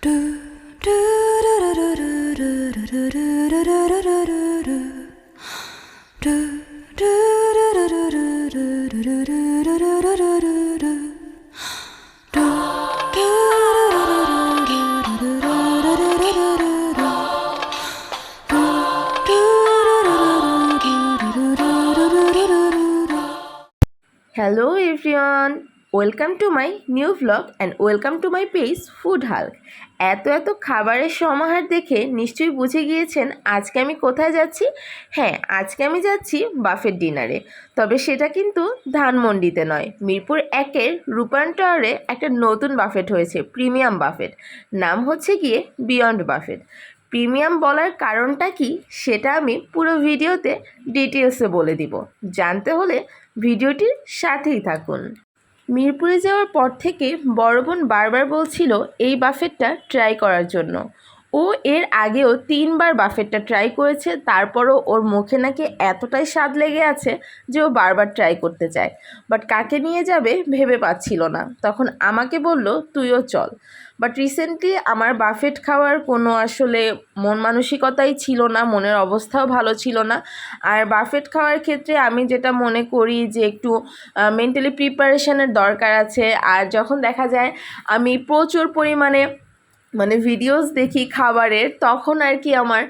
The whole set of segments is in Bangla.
Hello everyone, welcome to my new vlog and welcome to my page food Hulk. এত খাবারের সমাহার দেখে নিশ্চয়ই বুঝে গিয়েছেন আজকে আমি কোথায় যাচ্ছি। হ্যাঁ, আজকে আমি যাচ্ছি বাফেট ডিনারে। তবে সেটা কিন্তু ধানমন্ডিতে নয়, মিরপুর 1-এর রূপায়ণ টাওয়ারে একটা নতুন বাফেট হয়েছে, প্রিমিয়াম বাফেট। নাম হচ্ছে গিয়ে বিয়ন্ড বাফেট। প্রিমিয়াম বলার কারণটা কি সেটা আমি পুরো ভিডিওতে ডিটেলসে বলে দিব। জানতে হলে ভিডিওটির সাথেই থাকুন। মিরপুরে যাওয়ার পর থেকে বড় বোন বারবার বলছিল এই বাফেটটা ট্রাই করার জন্য। ও এর আগেও 3বার বাফেটটা ট্রাই করেছে, তারপরও ওর মুখে নাকি এতটাই স্বাদ লেগে আছে যে ও বারবার ট্রাই করতে চায়। বাট কাকে নিয়ে যাবে ভেবে পাচ্ছিল না। তখন আমাকে বলল তুইও চল। বাট রিসেন্টলি আমার বাফেট খাওয়ার কোনো আসলে মন মানসিকতাই ছিল না, মনের অবস্থাও ভালো ছিল না। আর বাফেট খাওয়ার ক্ষেত্রে আমি যেটা মনে করি যে একটু মেন্টালি প্রিপারেশনের দরকার আছে। আর যখন দেখা যায় আমি প্রচুর পরিমাণে ভিডিওস দেখি খাবারের, তখন আর কি আমার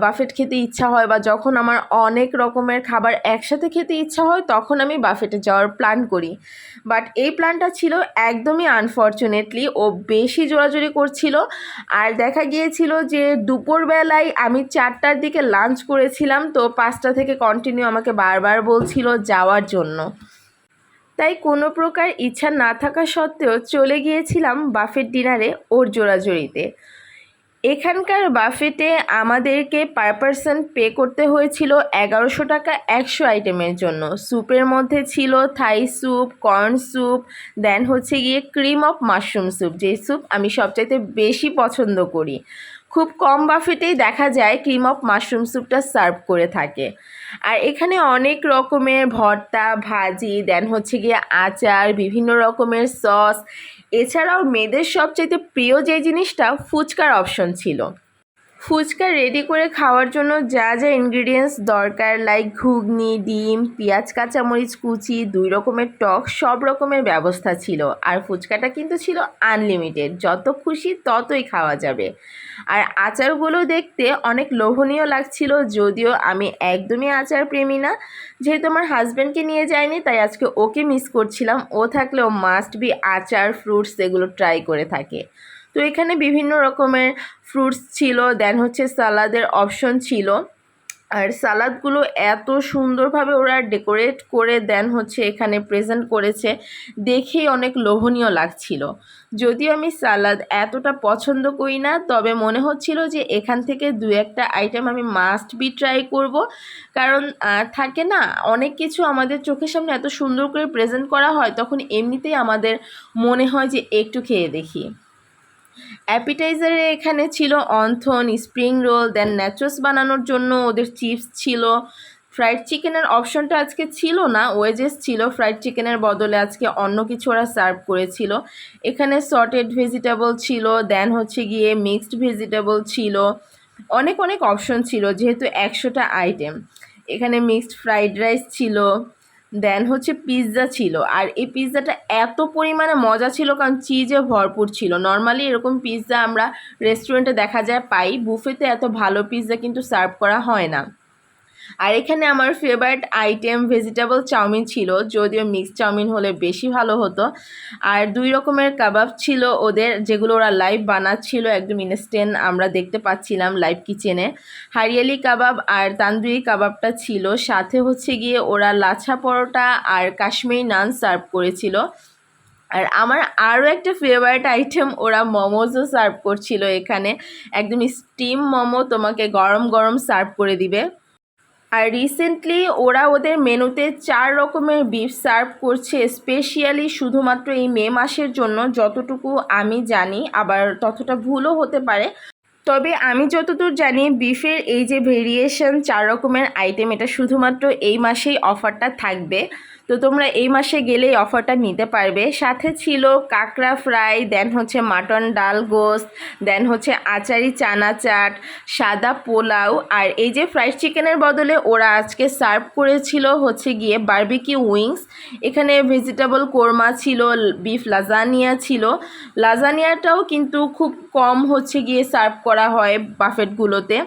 বাফেট খেতে ইচ্ছা হয়, বা যখন আমার অনেক রকমের খাবার একসাথে খেতে ইচ্ছা হয় তখন আমি বাফেটে যাওয়ার প্ল্যান করি। বাট এই প্ল্যানটা ছিল একদমই আনফর্চুনেটলি ও বেশি জোরাজুরি করছিল। আর দেখা গিয়েছিল যে দুপুরবেলায় আমি 4টার দিকে লাঞ্চ করেছিলাম, তো 5টা থেকে কন্টিনিউ আমাকে বারবার বলছিল যাওয়ার জন্য। তাই কোনো প্রকার ইচ্ছা না থাকা সত্ত্বেও চলে গিয়েছিলাম বাফেট ডিনারে ওর জোরাজুরিতে। এখানকার বাফেটে আমাদেরকে পার পারসন পে করতে হয়েছিল 1100 টাকা 100 আইটেমের জন্য। স্যুপের মধ্যে ছিল থাই স্যুপ, কর্ন স্যুপ, দেন হচ্ছে গিয়ে ক্রিম অফ মাশরুম স্যুপ, যে স্যুপ আমি সবচাইতে বেশি পছন্দ করি। খুব কম বাফেটেই দেখা যায় ক্রিম অফ মাশরুম স্যুপটা সার্ভ করে থাকে। আর এখানে অনেক রকমের ভর্তা, ভাজি, দেন হচ্ছে গিয়ে আচার, বিভিন্ন রকমের সস। এছাড়াও মেয়েদের সবচাইতে প্রিয় যে জিনিসটা, ফুচকার অপশন ছিল। ফুচকা রেডি করে খাওয়ার জন্য যা যা ইনগ্রিডিয়েন্টস দরকার, লাইক ঘুগনি, ডিম, পেঁয়াজ, কাঁচামরিচ কুচি, 2 রকমের টক, সব রকমের ব্যবস্থা ছিল। আর ফুচকাটা কিন্তু ছিল আনলিমিটেড, যত খুশি ততই খাওয়া যাবে। আর আচারগুলো দেখতে অনেক লোভনীয় লাগছিল, যদিও আমি একদমই আচার প্রেমী না। যেহেতু আমার হাজব্যান্ডকে নিয়ে যায়নি তাই আজকে ওকে মিস করছিলাম। ও থাকলে ও মাস্ট বি আচার, ফ্রুটস এগুলো ট্রাই করে থাকে। তো এখানে বিভিন্ন রকমের ফ্রুটস ছিল, দেন হচ্ছে সালাদের অপশন ছিল। আর সালাদগুলো এত সুন্দরভাবে ওরা ডেকোরেট করে দেন হচ্ছে এখানে প্রেজেন্ট করেছে, দেখেই অনেক লোভনীয় লাগছিল। যদিও আমি সালাদ এতটা পছন্দ করি না, তবে মনে হচ্ছিল যে এখান থেকে 2-1টা আইটেম আমি মাস্ট বি ট্রাই করব। কারণ থাকে না, অনেক কিছু আমাদের চোখের সামনে এত সুন্দর করে প্রেজেন্ট করা হয়, তখন এমনিতেই আমাদের মনে হয় যে একটু খেয়ে দেখি। অ্যাপিটাইজারে এখানে ছিল অন্থন, স্প্রিং রোল, দেন ন্যাচোস বানানোর জন্য ওদের চিপস ছিল। ফ্রাইড চিকেনের অপশনটা আজকে ছিল না, ওয়েজেস ছিল। ফ্রাইড চিকেনের বদলে আজকে অন্য কিছু ওরা সার্ভ করেছিল। এখানে সটেড ভেজিটেবল ছিল, দেন হচ্ছে গিয়ে মিক্সড ভেজিটেবল ছিল। অনেক অপশন ছিল যেহেতু 100টা আইটেম। এখানে মিক্সড ফ্রাইড রাইস ছিল, দেন হচ্ছে পিৎজা ছিল। আর এই পিৎজাটা এত পরিমাণে মজা ছিল কারণ চিজে ভরপুর ছিল। নর্মালি এরকম পিৎজা আমরা রেস্টুরেন্টে দেখা যায় পাই, বুফেতে এত ভালো পিৎজা কিন্তু সার্ভ করা হয় না। আর এখানে আমার ফেভারিট আইটেম ভেজিটেবল চাউমিন ছিল, যদিও মিক্সড চাউমিন হলে বেশি ভালো হতো। আর 2 রকমের কাবাব ছিল ওদের, যেগুলো ওরা লাইভ বানাচ্ছিল, একদম ইনস্ট্যান্ট আমরা দেখতে পাচ্ছিলাম লাইভ কিচেনে। হারিয়ালি কাবাব আর তান্দুরি কাবাবটা ছিল, সাথে হচ্ছে গিয়ে ওরা লাচ্ছা পরোটা আর কাশ্মীরি নান সার্ভ করেছিল। আর আমার আরও একটা ফেভারিট আইটেম, ওরা মোমোজও সার্ভ করছিল এখানে। একদম স্টিম মোমো তোমাকে গরম গরম সার্ভ করে দিবে। আর রিসেন্টলি ওরা ওদের মেনুতে 4 রকমের বিফ সার্ভ করছে, স্পেশালি শুধুমাত্র এই মে মাসের জন্য, যতটুকু আমি জানি, আবার ততটা ভুলও হতে পারে। তবে আমি যতদূর জানি বিফের এই যে ভেরিয়েশন 4 রকমের আইটেম, এটা শুধুমাত্র এই মাসেই অফারটা থাকবে। তো তোমরা এই মাসে গেলেই অফারটা নিতে পারবে। সাথে ছিল কাঁকড়া ফ্রাই, দেন হচ্ছে মাটন ডাল গোস্ত, দেন হচ্ছে আচারি চানা চাট, সাদা পোলাও, আর এই যে ফ্রাইড চিকেনের বদলে ওরা আজকে সার্ভ করেছিল হচ্ছে গিয়ে বারবিকিউ উইংস। এখানে ভেজিটেবল কোরমা ছিল, বিফ লাজানিয়া ছিল। লাজানিয়াটাও কিন্তু খুব কম হচ্ছে গিয়ে সার্ভ করা হয় বাফেটগুলোতে।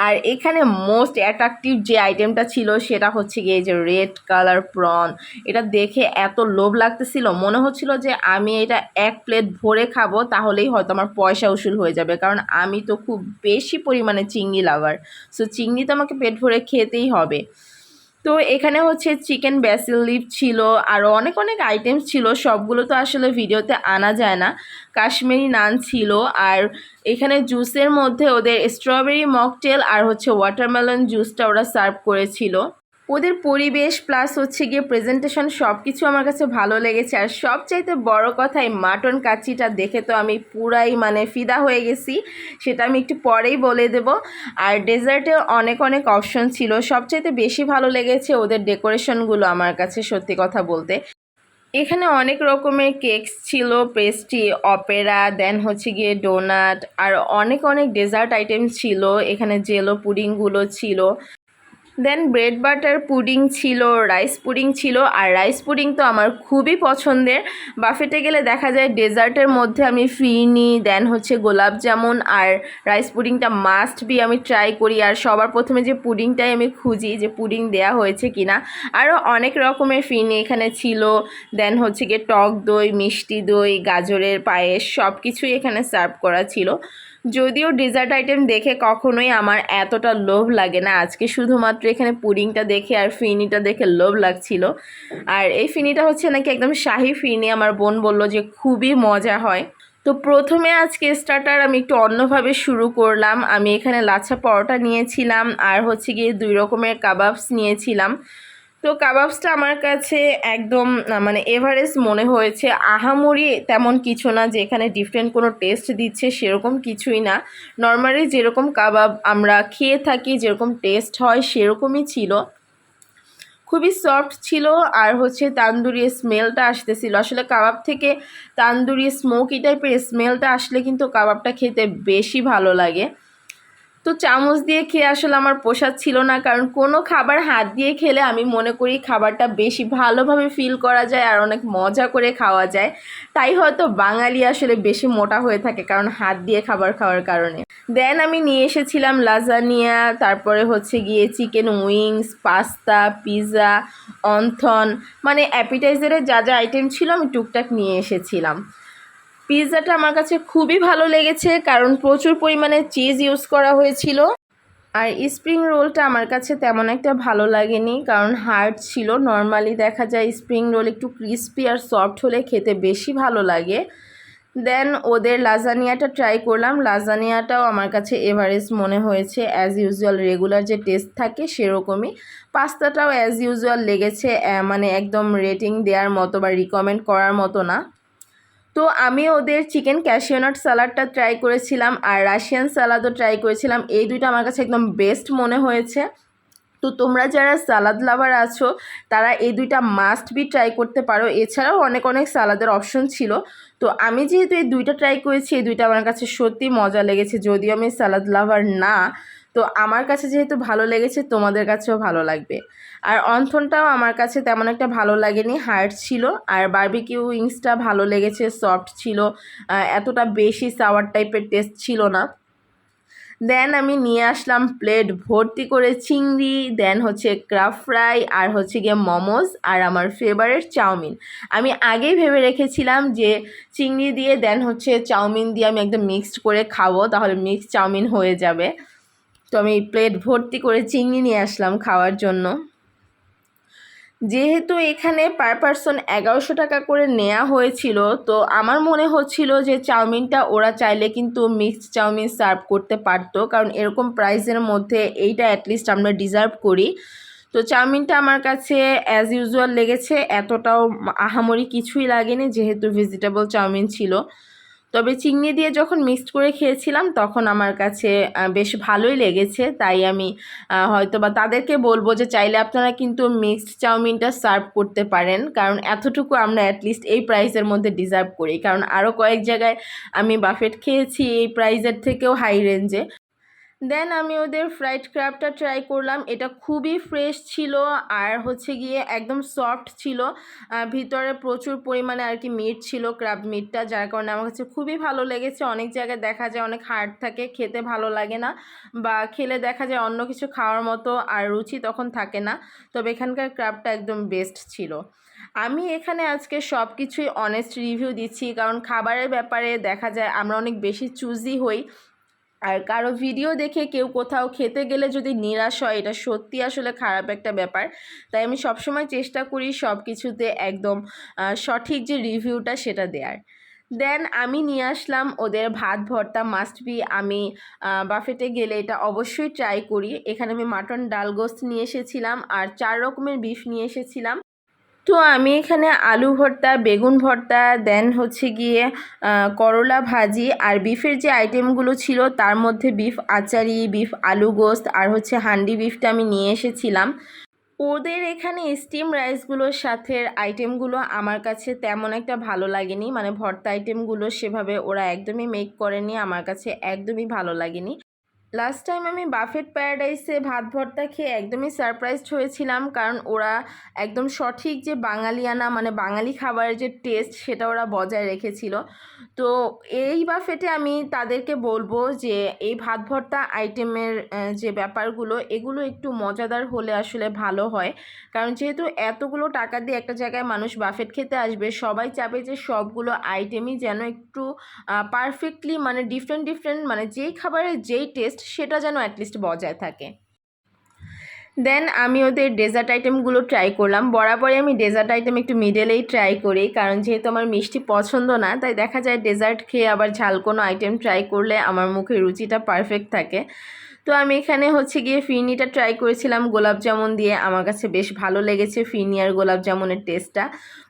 আর এখানে মোস্ট অ্যাট্রাকটিভ যে আইটেমটা ছিল সেটা হচ্ছে গিয়ে যে রেড কালার প্রন। এটা দেখে এত লোভ লাগতেছিল, মনে হচ্ছিল যে আমি এটা এক প্লেট ভরে খাবো, তাহলেই হয়তো আমার পয়সা উসুল হয়ে যাবে, কারণ আমি তো খুব বেশি পরিমাণে চিংড়ি লাভার। সো চিংড়ি তো আমাকে পেট ভরে খেতেই হবে। তো এখানে হচ্ছে চিকেন ব্যাসিল লিফ ছিল, আরও অনেক অনেক আইটেমস ছিল, সবগুলো তো আসলে ভিডিওতে আনা যায় না। কাশ্মীরি নান ছিল, আর এখানে জুসের মধ্যে ওদের স্ট্রবেরি মকটেল আর হচ্ছে ওয়াটারমেলন জুসটা ওরা সার্ভ করেছিল। ওদের পরিবেশ প্লাস হচ্ছে গিয়ে প্রেজেন্টেশন সব কিছু আমার কাছে ভালো লেগেছে। আর সবচাইতে বড় কথা, এই মাটন কাচ্চিটা দেখে তো আমি পুরাই মানে ফিদা হয়ে গেছি, সেটা আমি একটু পরেই বলে দেব। আর ডেজার্টে অনেক অনেক অপশন ছিল, সবচাইতে বেশি ভালো লেগেছে ওদের ডেকোরেশনগুলো আমার কাছে, সত্যি কথা বলতে। এখানে অনেক রকমের কেকস ছিল, পেস্ট্রি, অপেরা, দেন হচ্ছে গিয়ে ডোনাট, আর অনেক অনেক ডেজার্ট আইটেম ছিল। এখানে জেলো পুডিংগুলো ছিল, দেন ব্রেড বাটার পুডিং ছিল, রাইস পুডিং ছিল। আর রাইস পুডিং তো আমার খুবই পছন্দের। বাফেটে গেলে দেখা যায় ডেজার্টের মধ্যে আমি ফিরনি, দেন হচ্ছে গোলাপ জামুন আর রাইস পুডিংটা মাস্ট বি আমি ট্রাই করি। আর সবার প্রথমে যে পুডিংটাই আমি খুঁজি যে পুডিং দেয়া হয়েছে কিনা। আরও অনেক রকমের ফিরনি এখানে ছিল, দেন হচ্ছে গিয়ে টক দই, মিষ্টি দই, গাজরের পায়েস, সব কিছুই এখানে সার্ভ করা ছিল। যদিও ডেজার্ট আইটেম দেখে কখনোই আমার এতটা লোভ লাগে না, আজকে শুধুমাত্র এখানে পুডিংটা দেখে আর ফিরনিটা দেখে লোভ লাগছিল। আর এই ফিরনিটা হচ্ছে নাকি একদম শাহি ফিরনি, আমার বোন বলল যে খুবই মজা হয়। তো প্রথমে আজকে স্টার্টার আমি একটু অন্যভাবে শুরু করলাম। আমি এখানে লাচ্ছা পরোটা নিয়েছিলাম, আর হচ্ছে গিয়ে 2 রকমের কাবাবস নিয়েছিলাম। তো কাবাবসটা আমার কাছে একদম মানে এভারেস্ট মনে হয়েছে, আহামরি তেমন কিছু না যে এখানে ডিফারেন্ট কোনো টেস্ট দিচ্ছে, সেরকম কিছুই না। নর্মালি যেরকম কাবাব আমরা খেয়ে থাকি, যেরকম টেস্ট হয় সেরকমই ছিল। খুবই সফট ছিল, আর হচ্ছে তান্দুরি স্মেলটা আসতেছিল। আসলে কাবাব থেকে তান্দুরি স্মোকি টাইপের স্মেলটা আসলে কিন্তু কাবাবটা খেতে বেশি ভালো লাগে। তো চামচ দিয়ে খেয়ে আসলে আমার পোষাচ্ছিল না, কারণ কোনো খাবার হাত দিয়ে খেলে আমি মনে করি খাবারটা বেশি ভালোভাবে ফিল করা যায় আর অনেক মজা করে খাওয়া যায়। তাই হয়তো বাঙালি আসলে বেশি মোটা হয়ে থাকে, কারণ হাত দিয়ে খাবার খাওয়ার কারণে। দেন আমি নিয়ে এসেছিলাম লাজানিয়া, তারপরে হচ্ছে গিয়ে chicken wings, pasta, pizza, wonton, মানে অ্যাপিটাইজারের যা যা আইটেম ছিল আমি টুকটাক নিয়ে এসেছিলাম। পিৎজাটা আমার কাছে খুবই ভালো লেগেছে, কারণ প্রচুর পরিমাণে চিজ ইউজ করা হয়েছিল। আর স্প্রিং রোলটা আমার কাছে তেমন একটা ভালো লাগেনি, কারণ হার্ড ছিল। নর্মালি দেখা যায় স্প্রিং রোল একটু ক্রিস্পি আর সফট হলে খেতে বেশি ভালো লাগে। দেন ওদের লাজানিয়াটা ট্রাই করলাম, লাজানিয়াটাও আমার কাছে এভারেস্ট মনে হয়েছে, অ্যাজ ইউজুয়াল রেগুলার যে টেস্ট থাকে সেরকমই। পাস্তাটাও অ্যাজ ইউজুয়াল লেগেছে, মানে একদম রেটিং দেওয়ার মতো বা রিকমেন্ড করার মতো না। তো আমি ওদের চিকেন ক্যাশিউনাট স্যালাডটা ট্রাই করেছিলাম, আর রাশিয়ান স্যালাডও ট্রাই করেছিলাম। এই দুইটা আমার কাছে একদম বেস্ট মনে হয়েছে। তো তোমরা যারা সালাদ লাভার আছো তারা এই দুইটা মাস্ট বি ট্রাই করতে পারো। এছাড়াও অনেক অনেক সালাদের অপশন ছিল। তো আমি যেহেতু এই দুইটা ট্রাই করেছি, এই দুইটা আমার কাছে সত্যি মজা লেগেছে। যদিও আমি সালাদ লাভার না, তো আমার কাছে যেহেতু ভালো লেগেছে তোমাদের কাছেও ভালো লাগবে। আর অন্থনটাও আমার কাছে তেমন একটা ভালো লাগেনি, হার্ড ছিল। আর বারবিকিউ উইংসটা ভালো লেগেছে, সফট ছিল, এতটা বেশি সাওয়ার টাইপের টেস্ট ছিল না। দেন আমি নিয়ে আসলাম প্লেট ভর্তি করে চিংড়ি, দেন হচ্ছে ক্রাব ফ্রাই, আর হচ্ছে গিয়ে মোমোজ, আর আমার ফেভারিট চাউমিন। আমি আগেই ভেবে রেখেছিলাম যে চিংড়ি দিয়ে দেন হচ্ছে চাউমিন দিয়ে আমি একদম মিক্সড করে খাবো, তাহলে মিক্সড চাউমিন হয়ে যাবে। তো আমি প্লেট ভর্তি করে চিংড়ি নিয়ে আসলাম খাওয়ার জন্য। যেহেতু এখানে পার পারসন 1100 টাকা করে নেওয়া হয়েছিল, তো আমার মনে হচ্ছিল যে চাউমিনটা ওরা চাইলে কিন্তু মিক্সড চাউমিন সার্ভ করতে পারতো, কারণ এরকম প্রাইসের মধ্যে এইটা অ্যাটলিস্ট আমরা ডিজার্ভ করি। তো চাউমিনটা আমার কাছে অ্যাজ ইউজুয়াল লেগেছে, এতটাও আহামরি কিছুই লাগেনি যেহেতু ভেজিটেবল চাউমিন ছিল। তো তবে চিংড়ি দিয়ে যখন মিক্সড করে খেয়েছিলাম তখন আমার কাছে বেশ ভালোই লেগেছে। তাই আমি হয়তো বা তাদেরকে বলবো যে চাইলে আপনারা কিন্তু মিক্সড চাউমিনটা সার্ভ করতে পারেন, কারণ এতটুকু আমরা অ্যাটলিস্ট এই প্রাইসের মধ্যে ডিজার্ভ করি। কারণ আরও কয়েক জায়গায় আমি বাফেট খেয়েছি এই প্রাইসের থেকেও হাই রেঞ্জে। দেন আমি ওদের ফ্রাইড ক্র্যাবটা ট্রাই করলাম। এটা খুবই ফ্রেশ ছিল আর হচ্ছে গিয়ে একদম সফট ছিল, ভিতরে প্রচুর পরিমাণে আর কি মিট ছিল, ক্র্যাব মিটটা, যার কারণে আমার কাছে খুবই ভালো লেগেছে। অনেক জায়গায় দেখা যায় অনেক হার্ড থাকে, খেতে ভালো লাগে না, বা খেলে দেখা যায় অন্য কিছু খাওয়ার মতো আর রুচি তখন থাকে না। তবে এখানকার ক্র্যাবটা একদম বেস্ট ছিল। আমি এখানে আজকে সব কিছুই অনেস্ট রিভিউ দিচ্ছি, কারণ খাবারের ব্যাপারে দেখা যায় আমরা অনেক বেশি চুজি হই, আর কারো ভিডিও দেখে কেউ কোথাও খেতে গেলে যদি নিরাশ হয় এটা সত্যি আসলে খারাপ একটা ব্যাপার। তাই আমি সবসময় চেষ্টা করি সব কিছুতে একদম সঠিক যে রিভিউটা সেটা দেওয়ার। দেন আমি নিয়ে আসলাম ওদের ভাত ভর্তা, মাস্ট বি আমি বাফেটে গেলে এটা অবশ্যই ট্রাই করি। এখানে আমি মাটন ডাল গোস্ত নিয়ে এসেছিলাম আর 4 রকমের বিফ নিয়ে এসেছিলাম। তো আমি এখানে আলু ভর্তা, বেগুন ভর্তা, দেন হচ্ছে গিয়ে করলা ভাজি আর বিফের যে আইটেমগুলো ছিল তার মধ্যে বিফ আচারি, বিফ আলু গোস্ত আর হচ্ছে হান্ডি বিফটা আমি নিয়ে এসেছিলাম। ওদের এখানে স্টিম রাইসগুলোর সাথে আইটেমগুলো আমার কাছে তেমন একটা ভালো লাগেনি, মানে ভর্তা আইটেমগুলো সেভাবে ওরা একদমই মেক করেনি, আমার কাছে একদমই ভালো লাগেনি। লাস্ট টাইম আমি বাফেট প্যারাডাইসে ভাত ভর্তা খেয়ে একদমই সারপ্রাইজড হয়েছিলাম, কারণ ওরা একদম সঠিক যে বাঙালিয়ানা মানে বাঙালি খাবারের যে টেস্ট সেটা ওরা বজায় রেখেছিল। তো এই বাফেটে আমি তাদেরকে বলবো যে এই ভাত ভর্তা আইটেমের যে ব্যাপারগুলো এগুলো একটু মজাদার হলে আসলে ভালো হয়, কারণ যেহেতু এতগুলো টাকা দিয়ে একটা জায়গায় মানুষ বাফেট খেতে আসবে, সবাই চাবে যে সবগুলো আইটেমই যেন একটু পারফেক্টলি মানে ডিফারেন্ট মানে যেই খাবারের যেই টেস্ট সেটা যেন অ্যাটলিস্ট বজায় থাকে। দেন আমি ওদের ডেজার্ট আইটেমগুলো ট্রাই করলাম। বরাবরই আমি ডেজার্ট আইটেম একটু মিডলেই ট্রাই করি, কারণ যেহেতু আমার মিষ্টি পছন্দ না, তাই দেখা যায় ডেজার্ট খেয়ে আবার ঝাল কোনো আইটেম ট্রাই করলে আমার মুখে রুচিটা পারফেক্ট থাকে। তো আমি এখানে হচ্ছে গিয়ে ফিরনিটা ট্রাই করেছিলাম গোলাপ জামুন দিয়ে, আমার কাছে বেশ ভালো লেগেছে ফিরনি আর গোলাপ জামুনের টেস্টটা।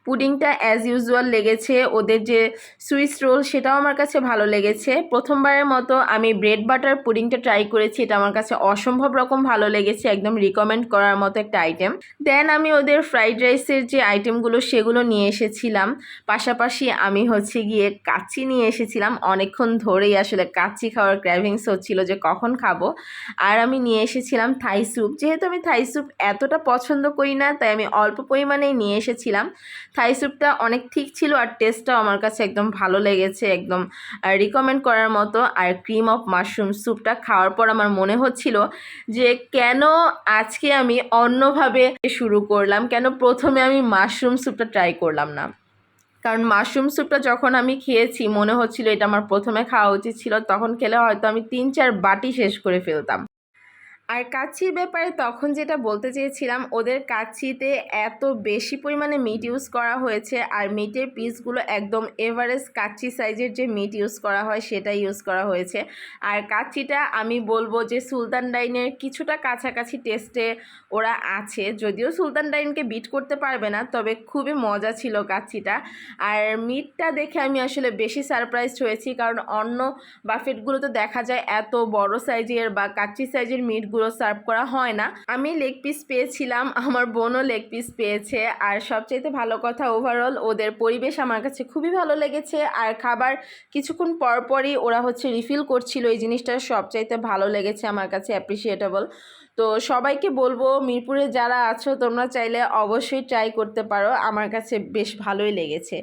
পুডিংটা অ্যাজ ইউজুয়াল লেগেছে, ওদের যে সুইস রোল সেটাও আমার কাছে ভালো লেগেছে। প্রথমবারের মতো আমি ব্রেড বাটার পুডিংটা ট্রাই করেছি, এটা আমার কাছে অসম্ভব রকম ভালো লেগেছে, একদম রিকমেন্ড করার মতো একটা আইটেম। দেন আমি ওদের ফ্রাইড রাইসের যে আইটেমগুলো সেগুলো নিয়ে এসেছিলাম, পাশাপাশি আমি হচ্ছে গিয়ে কাচ্চি নিয়ে এসেছিলাম। অনেকক্ষণ ধরেই আসলে কাচ্চি খাওয়ার ক্র্যাভিংস হচ্ছিল যে কখন খাবো। আর আমি নিয়ে এসেছিলাম থাই স্যুপ, যেহেতু আমি থাই স্যুপ এতটা পছন্দ করি না তাই আমি অল্প পরিমাণেই নিয়ে এসেছিলাম। থাই স্যুপটা অনেক ঠিক ছিল আর টেস্টটাও আমার কাছে একদম ভালো লেগেছে, একদম রিকমেন্ড করার মতো। আর ক্রিম অফ মাশরুম স্যুপটা খাওয়ার পর আমার মনে হচ্ছিল যে কেন আজকে আমি অন্যভাবে শুরু করলাম, কেন প্রথমে আমি মাশরুম স্যুপটা ট্রাই করলাম না। কারণ মাশরুম স্যুপটা যখন আমি খেয়েছি মনে হচ্ছিল এটা আমার প্রথমে খাওয়া উচিত ছিল, তখন খেলে হয়তো আমি 3-4 বাটি শেষ করে ফেলতাম। আর কাচ্চির ব্যাপারে তখন যেটা বলতে চেয়েছিলাম, ওদের কাচ্চিতে এত বেশি পরিমাণে মিট ইউজ করা হয়েছে আর মিটের পিসগুলো একদম এভারেজ কাচ্চি সাইজের যে মিট ইউজ করা হয় সেটা ইউজ করা হয়েছে। আর কাচ্চিটা আমি বলবো যে সুলতান ডাইনের কিছুটা কাছাকাছি টেস্টে ওরা আছে, যদিও সুলতান ডাইনকে বিট করতে পারবে না, তবে খুবই মজা ছিল কাচ্চিটা। আর মিটটা দেখে আমি আসলে বেশি সারপ্রাইজড হয়েছি, কারণ অন্য বাফেটগুলোতে দেখা যায় এত বড় সাইজের বা কাচ্চি সাইজের মিটগুলো সার্ভ করা হয় না। আমি লেগ পিস পেয়েছিলাম, আমার বোনও লেগ পিস পেয়েছে। আর সবচাইতে ভালো কথা ওভারঅল ওদের পরিবেশ আমার কাছে খুবই ভালো লেগেছে, আর খাবার কিছুক্ষণ পরপরই ওরা হচ্ছে রিফিল করছিল, এই জিনিসটা সবচাইতে ভালো লেগেছে আমার কাছে, অ্যাপ্রিসিয়েটেবল। তো সবাইকে বলবো মিরপুরে যারা আছো তোমরা চাইলে অবশ্যই ট্রাই করতে পারো, আমার কাছে বেশ ভালোই লেগেছে।